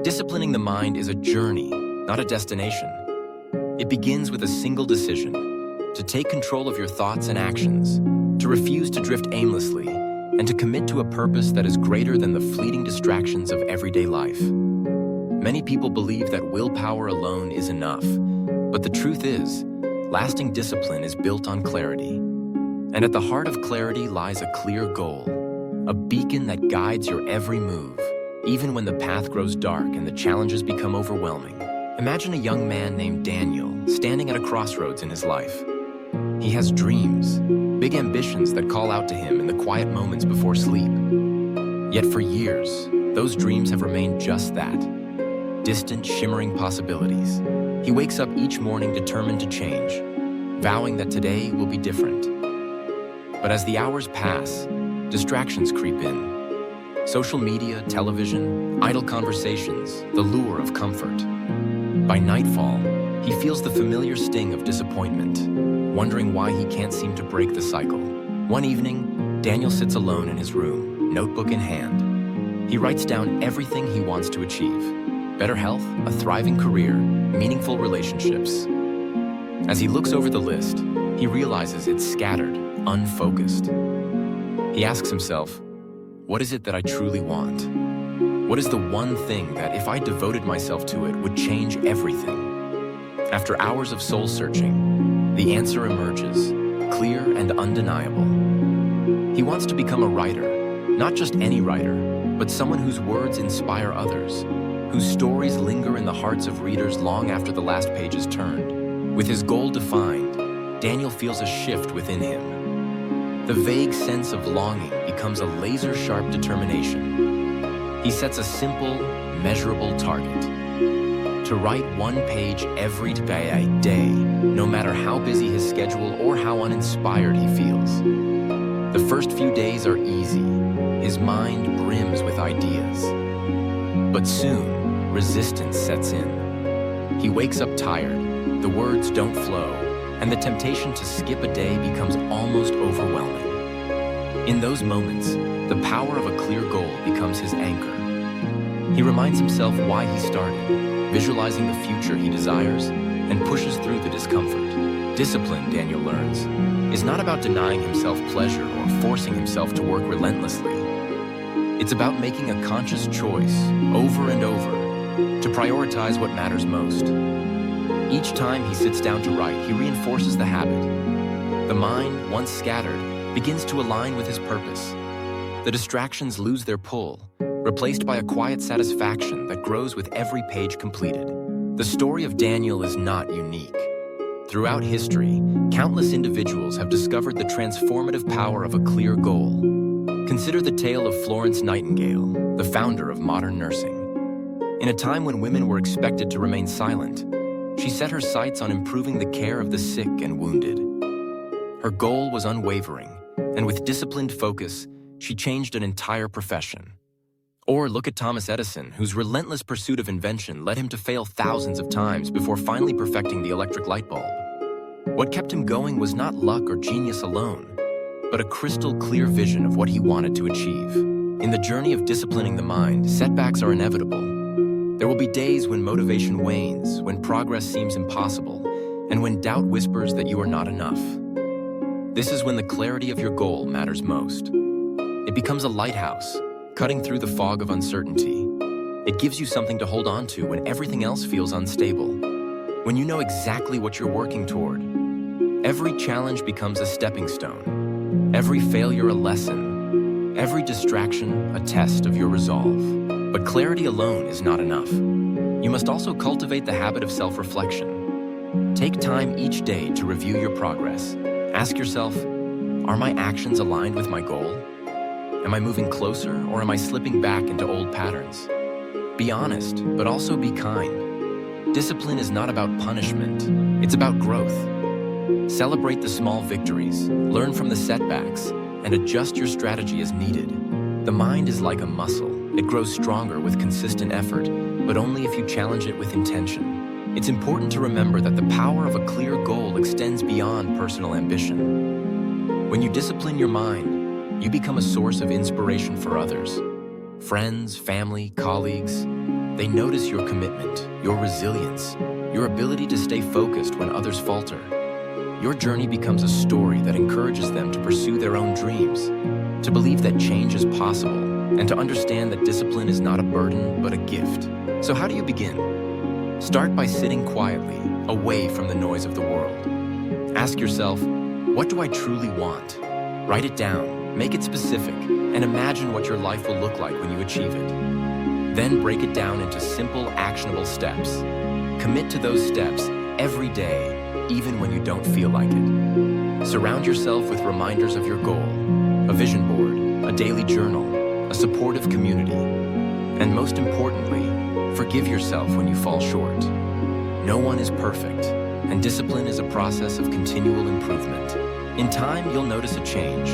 Disciplining the mind is a journey, not a destination. It begins with a single decision: to take control of your thoughts and actions, to refuse to drift aimlessly, and to commit to a purpose that is greater than the fleeting distractions of everyday life. Many people believe that willpower alone is enough, but the truth is, lasting discipline is built on clarity. And at the heart of clarity lies a clear goal, a beacon that guides your every move, even when the path grows dark and the challenges become overwhelming. Imagine a young man named Daniel standing at a crossroads in his life. He has dreams, big ambitions that call out to him in the quiet moments before sleep. Yet for years, those dreams have remained just that: distant, shimmering possibilities. He wakes up each morning determined to change, vowing that today will be different. But as the hours pass, distractions creep in. Social media, television, idle conversations, the lure of comfort. By nightfall, he feels the familiar sting of disappointment, wondering why he can't seem to break the cycle. One evening, Daniel sits alone in his room, notebook in hand. He writes down everything he wants to achieve: better health, a thriving career, meaningful relationships. As he looks over the list, he realizes it's scattered, unfocused. He asks himself, what is it that I truly want? What is the one thing that, if I devoted myself to it, would change everything? After hours of soul-searching, the answer emerges, clear and undeniable. He wants to become a writer, not just any writer, but someone whose words inspire others, whose stories linger in the hearts of readers long after the last page is turned. With his goal defined, Daniel feels a shift within him. The vague sense of longing becomes a laser-sharp determination. He sets a simple, measurable target: to write one page every day, no matter how busy his schedule or how uninspired he feels. The first few days are easy. His mind brims with ideas. But soon, resistance sets in. He wakes up tired, the words don't flow, and the temptation to skip a day becomes almost overwhelming. In those moments, the power of a clear goal becomes his anchor. He reminds himself why he started, visualizing the future he desires, and pushes through the discomfort. Discipline, Daniel learns, is not about denying himself pleasure or forcing himself to work relentlessly. It's about making a conscious choice, over and over, to prioritize what matters most. Each time he sits down to write, he reinforces the habit. The mind, once scattered, begins to align with his purpose. The distractions lose their pull, replaced by a quiet satisfaction that grows with every page completed. The story of Daniel is not unique. Throughout history, countless individuals have discovered the transformative power of a clear goal. Consider the tale of Florence Nightingale, the founder of modern nursing. In a time when women were expected to remain silent, she set her sights on improving the care of the sick and wounded. Her goal was unwavering, and with disciplined focus, she changed an entire profession. Or look at Thomas Edison, whose relentless pursuit of invention led him to fail thousands of times before finally perfecting the electric light bulb. What kept him going was not luck or genius alone, but a crystal clear vision of what he wanted to achieve. In the journey of disciplining the mind, setbacks are inevitable. There will be days when motivation wanes, when progress seems impossible, and when doubt whispers that you are not enough. This is when the clarity of your goal matters most. It becomes a lighthouse, cutting through the fog of uncertainty. It gives you something to hold on to when everything else feels unstable. When you know exactly what you're working toward, every challenge becomes a stepping stone, every failure a lesson, every distraction a test of your resolve. But clarity alone is not enough. You must also cultivate the habit of self-reflection. Take time each day to review your progress. Ask yourself, are my actions aligned with my goal? Am I moving closer, or am I slipping back into old patterns? Be honest, but also be kind. Discipline is not about punishment, it's about growth. Celebrate the small victories, learn from the setbacks, and adjust your strategy as needed. The mind is like a muscle. It grows stronger with consistent effort, but only if you challenge it with intention. It's important to remember that the power of a clear goal extends beyond personal ambition. When you discipline your mind, you become a source of inspiration for others. Friends, family, colleagues. They notice your commitment, your resilience, your ability to stay focused when others falter. Your journey becomes a story that encourages them to pursue their own dreams, to believe that change is possible, and to understand that discipline is not a burden, but a gift. So how do you begin? Start by sitting quietly, away from the noise of the world. Ask yourself, what do I truly want? Write it down, make it specific, and imagine what your life will look like when you achieve it. Then break it down into simple, actionable steps. Commit to those steps every day, even when you don't feel like it. Surround yourself with reminders of your goal, a vision board, a daily journal, a supportive community. And most importantly, forgive yourself when you fall short. No one is perfect, and discipline is a process of continual improvement. In time, you'll notice a change.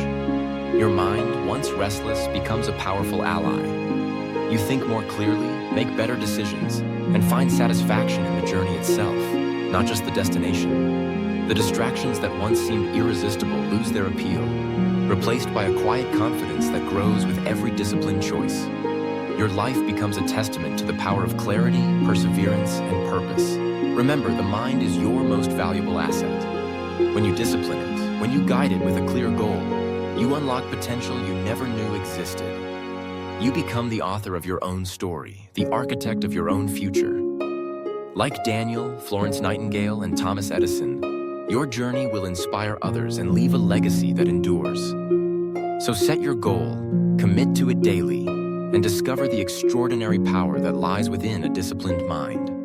Your mind, once restless, becomes a powerful ally. You think more clearly, make better decisions, and find satisfaction in the journey itself, not just the destination. The distractions that once seemed irresistible lose their appeal, replaced by a quiet confidence that grows with every disciplined choice. Your life becomes a testament to the power of clarity, perseverance, and purpose. Remember, the mind is your most valuable asset. When you discipline it, when you guide it with a clear goal, you unlock potential you never knew existed. You become the author of your own story, the architect of your own future. Like Daniel, Florence Nightingale, and Thomas Edison, your journey will inspire others and leave a legacy that endures. So set your goal, commit to it daily, and discover the extraordinary power that lies within a disciplined mind.